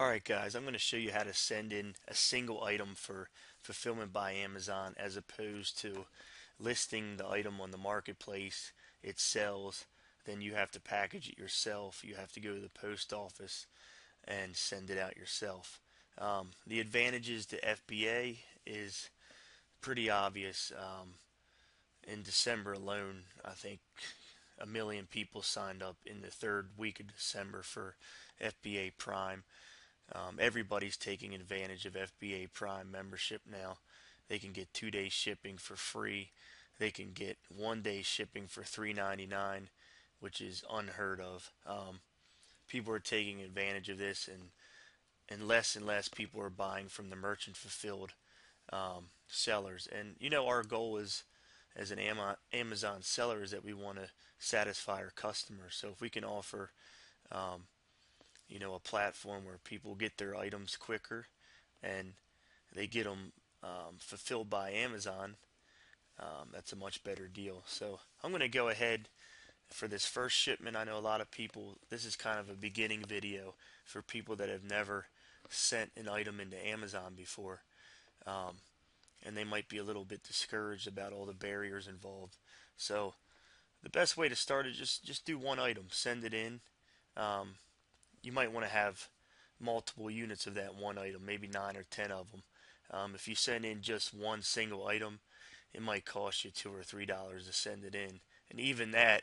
Alright guys, I'm going to show you how to send in a single item for fulfillment by Amazon as opposed to listing the item on the marketplace. It sells, then you have to package it yourself. You have to go to the post office and send it out yourself. The advantages to FBA is pretty obvious. In December alone, I think a million people signed up in the third week of December for FBA Prime. Everybody's taking advantage of FBA Prime membership now. They can get 2 day shipping for free. They can get 1 day shipping for $3.99, which is unheard of. People are taking advantage of this, and less people are buying from the merchant fulfilled sellers. And our goal is as an Amazon seller is that we want to satisfy our customers. So if we can offer um, a platform where people get their items quicker and they get them fulfilled by Amazon, that's a much better deal. So I'm going to go ahead for this first shipment. I know a lot of people, this is kind of a beginning video for people that have never sent an item into Amazon before. And they might be a little bit discouraged about all the barriers involved. So the best way to start is just do one item, send it in. Um, you might want to have multiple units of that one item, maybe 9 or 10 of them. If you send in just one single item, it might cost you $2 or $3 to send it in, and even that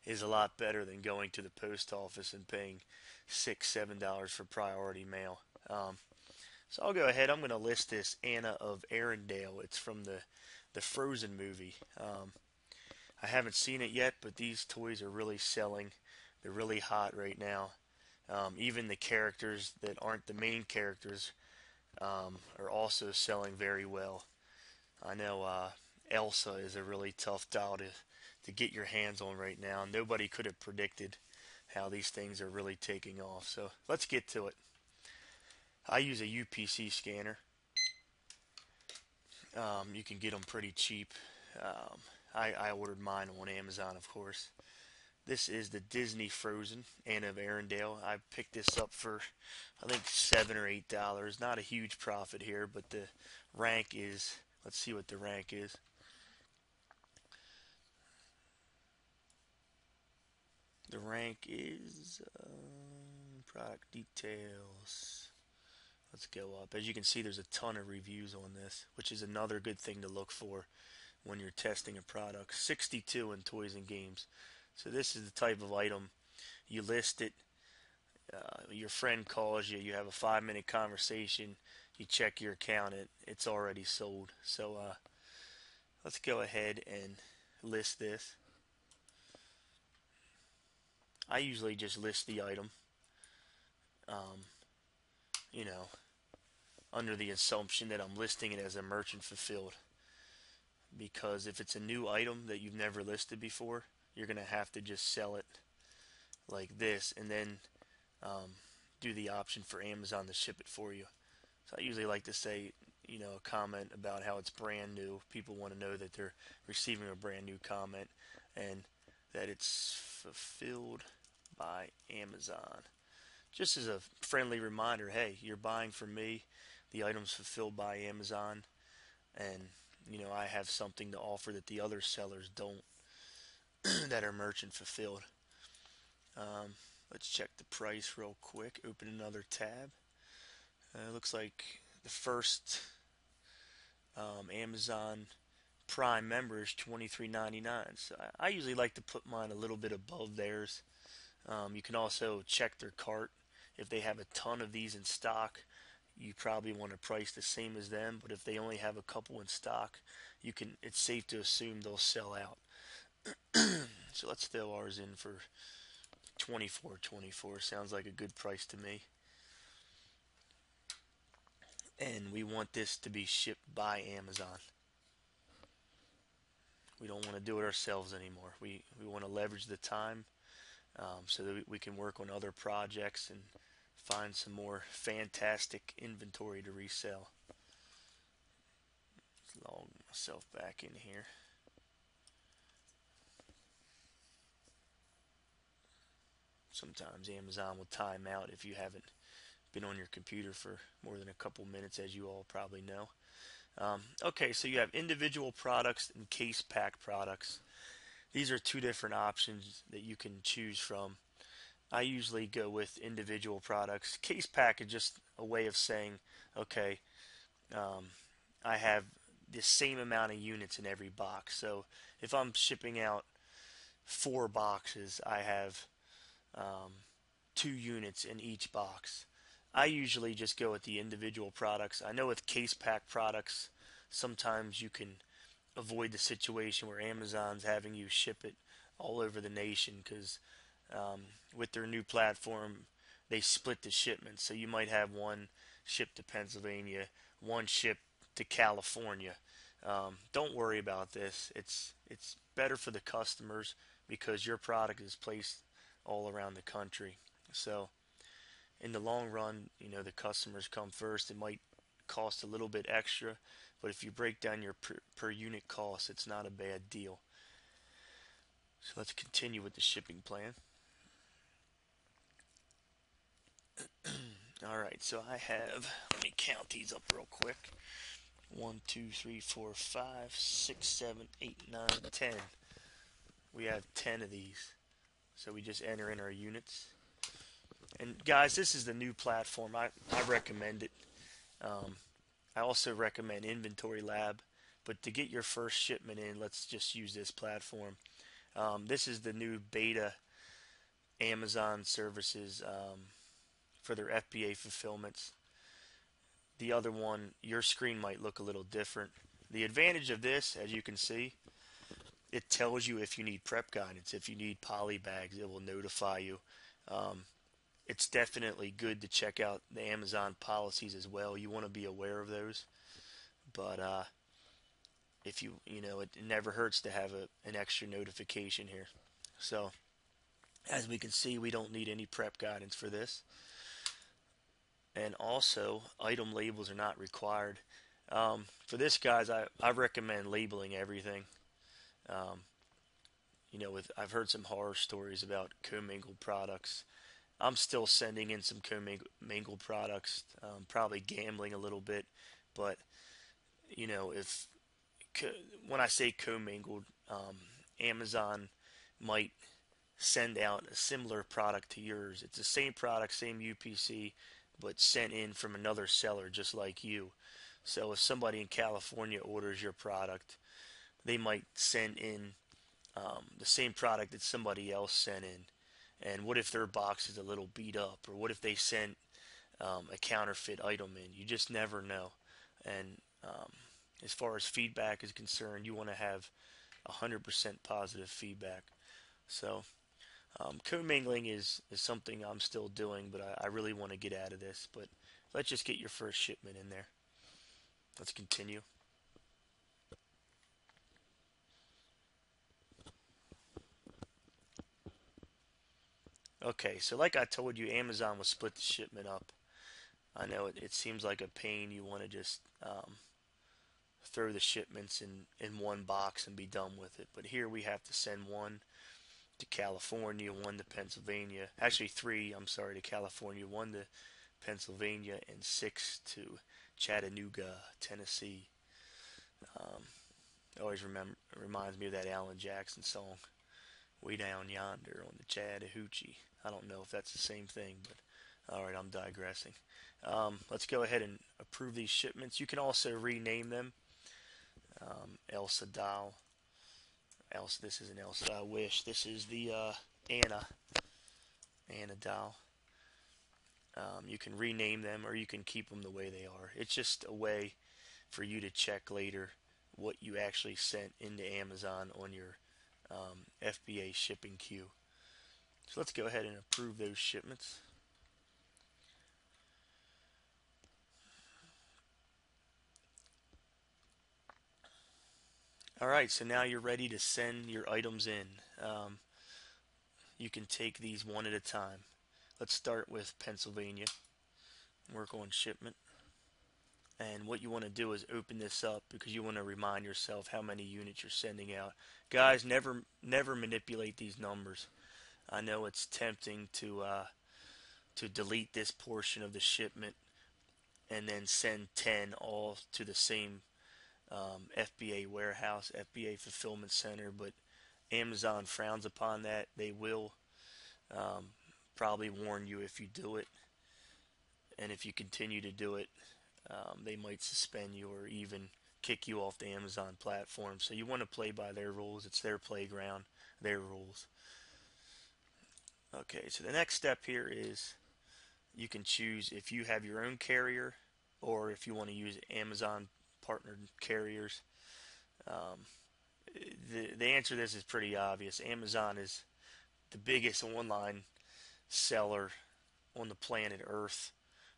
is a lot better than going to the post office and paying $6, $7 for priority mail. So I'll go ahead. I'm going to list this Anna of Arendelle. It's from the Frozen movie. I haven't seen it yet, but these toys are really selling. They're really hot right now. Even the characters that aren't the main characters are also selling very well. I know Elsa is a really tough doll to get your hands on right now. Nobody could have predicted how these things are really taking off. So let's get to it. I use a UPC scanner. You can get them pretty cheap. I ordered mine on Amazon, of course. This is the Disney Frozen Anna of Arendelle. I picked this up for I think $7 or $8. Not a huge profit here, but the rank is. Let's see what the rank is. The rank is product details. Let's go up. As you can see, there's a ton of reviews on this, which is another good thing to look for when you're testing a product. 62 in toys and games. So this is the type of item you list it. Your friend calls you. You have a 5-minute conversation. You check your account. It's already sold. So let's go ahead and list this. I usually just list the item. Um, you know, under the assumption that I'm listing it as a merchant fulfilled. Because if it's a new item that you've never listed before, you're going to have to just sell it like this and then do the option for Amazon to ship it for you. So I usually like to say, a comment about how it's brand new. People want to know that they're receiving a brand new comment and that it's fulfilled by Amazon. Just as a friendly reminder, hey, you're buying from me. The item's fulfilled by Amazon, and I have something to offer that the other sellers don't that are merchant fulfilled. Um, let's check the price real quick. Open another tab. Looks like the first Amazon Prime member is $23.99. So I usually like to put mine a little bit above theirs. You can also check their cart. If they have a ton of these in stock, you probably want to price the same as them. But if they only have a couple in stock, it's safe to assume they'll sell out. So let's throw ours in for $24.24. Sounds like a good price to me. And we want this to be shipped by Amazon. We don't want to do it ourselves anymore. We want to leverage the time so that we can work on other projects and find some more fantastic inventory to resell. Let's log myself back in here. Sometimes Amazon will time out if you haven't been on your computer for more than a couple minutes, as you all probably know. Okay, so you have individual products and case pack products. These are two different options that you can choose from. I usually go with individual products. Case pack is just a way of saying, okay, um, I have the same amount of units in every box. So if I'm shipping out 4 boxes, I have um, 2 units in each box. I usually just go with the individual products. I know with case pack products, sometimes you can avoid the situation where Amazon's having you ship it all over the nation because with their new platform, they split the shipments. So you might have one shipped to Pennsylvania, one shipped to California. Don't worry about this. It's better for the customers because your product is placed all around the country. So in the long run, the customers come first. It might cost a little bit extra, but if you break down your per unit cost, it's not a bad deal. So let's continue with the shipping plan. Alright, so I have, let me count these up real quick. 1, 2, 3, 4, 5, 6, 7, 8, 9, 10. We have 10 of these. So we just enter in our units. And guys, this is the new platform. I recommend it. I also recommend Inventory Lab. But to get your first shipment in, let's just use this platform. This is the new beta Amazon services for their FBA fulfillments. The other one, your screen might look a little different. The advantage of this, as you can see, it tells you if you need prep guidance. If you need poly bags, it will notify you. It's definitely good to check out the Amazon policies as well. You want to be aware of those. But if it never hurts to have an extra notification here. So as we can see, we don't need any prep guidance for this. And also, item labels are not required. For this, guys, I recommend labeling everything. I've heard some horror stories about commingled products. I'm still sending in some commingled products, probably gambling a little bit, but if when I say commingled, Amazon might send out a similar product to yours. It's the same product, same UPC, but sent in from another seller just like you. So if somebody in California orders your product, they might send in the same product that somebody else sent in. And what if their box is a little beat up? Or what if they sent a counterfeit item in? You just never know. And as far as feedback is concerned, you want to have 100% positive feedback. So commingling is something I'm still doing, but I really want to get out of this. But let's just get your first shipment in there. Let's continue. Okay, so like I told you, Amazon will split the shipment up. I know it seems like a pain. You want to just throw the shipments in one box and be done with it. But here we have to send one to California, one to Pennsylvania. Actually, 3, I'm sorry, to California, 1 to Pennsylvania, and 6 to Chattanooga, Tennessee. Always reminds me of that Alan Jackson song, "Way Down Yonder on the Chattahoochee." I don't know if that's the same thing, but alright, I'm digressing. Let's go ahead and approve these shipments. You can also rename them. Elsa Doll. Elsa, this isn't Elsa I Wish. This is the Anna Doll. You can rename them or you can keep them the way they are. It's just a way for you to check later what you actually sent into Amazon on your FBA shipping queue. So let's go ahead and approve those shipments. Alright, so now you're ready to send your items in. You can take these one at a time. Let's start with Pennsylvania. Work on shipment. And what you want to do is open this up because you want to remind yourself how many units you're sending out. Guys, never manipulate these numbers. I know it's tempting to to delete this portion of the shipment and then send 10 all to the same FBA warehouse, FBA fulfillment center, but Amazon frowns upon that. They will probably warn you if you do it, and if you continue to do it, they might suspend you or even kick you off the Amazon platform. So you want to play by their rules. It's their playground, their rules. Okay, so the next step here is you can choose if you have your own carrier or if you want to use Amazon partnered carriers. Um, the answer to this is pretty obvious. Amazon is the biggest online seller on the planet Earth.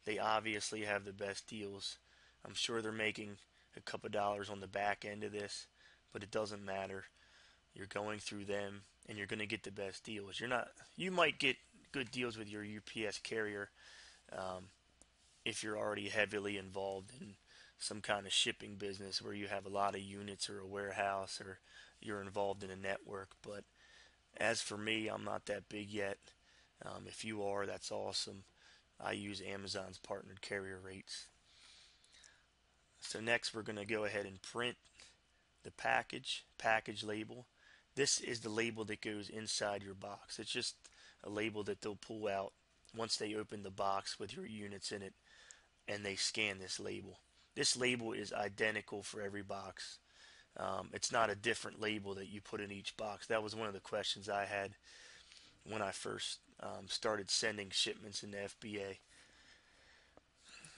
They obviously have the best deals. I'm sure they're making a couple dollars on the back end of this, but it doesn't matter. You're going through them and you're going to get the best deals. You might get good deals with your UPS carrier um, if you're already heavily involved in some kind of shipping business where you have a lot of units or a warehouse or you're involved in a network. But as for me, I'm not that big yet. If you are, that's awesome. I use Amazon's partnered carrier rates. So next we're going to go ahead and print the package label. This is the label that goes inside your box. It's just a label that they'll pull out once they open the box with your units in it and they scan this label. This label is identical for every box. It's not a different label that you put in each box. That was one of the questions I had when I first started sending shipments into FBA.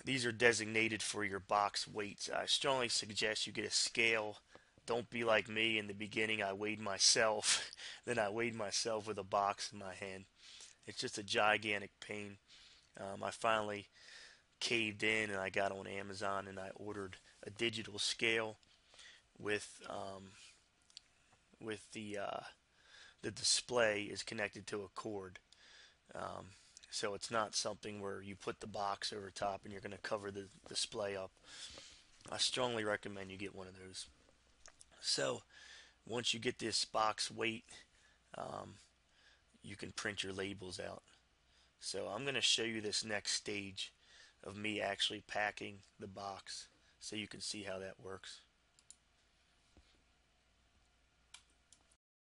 These are designated for your box weights. I strongly suggest you get a scale. Don't be like me. In the beginning I weighed myself. Then I weighed myself with a box in my hand. It's just a gigantic pain. I finally caved in and I got on Amazon and I ordered a digital scale with the display is connected to a cord. So it's not something where you put the box over top and you're going to cover the display up. I strongly recommend you get one of those. So once you get this box weight, you can print your labels out. So I'm going to show you this next stage of me actually packing the box so you can see how that works.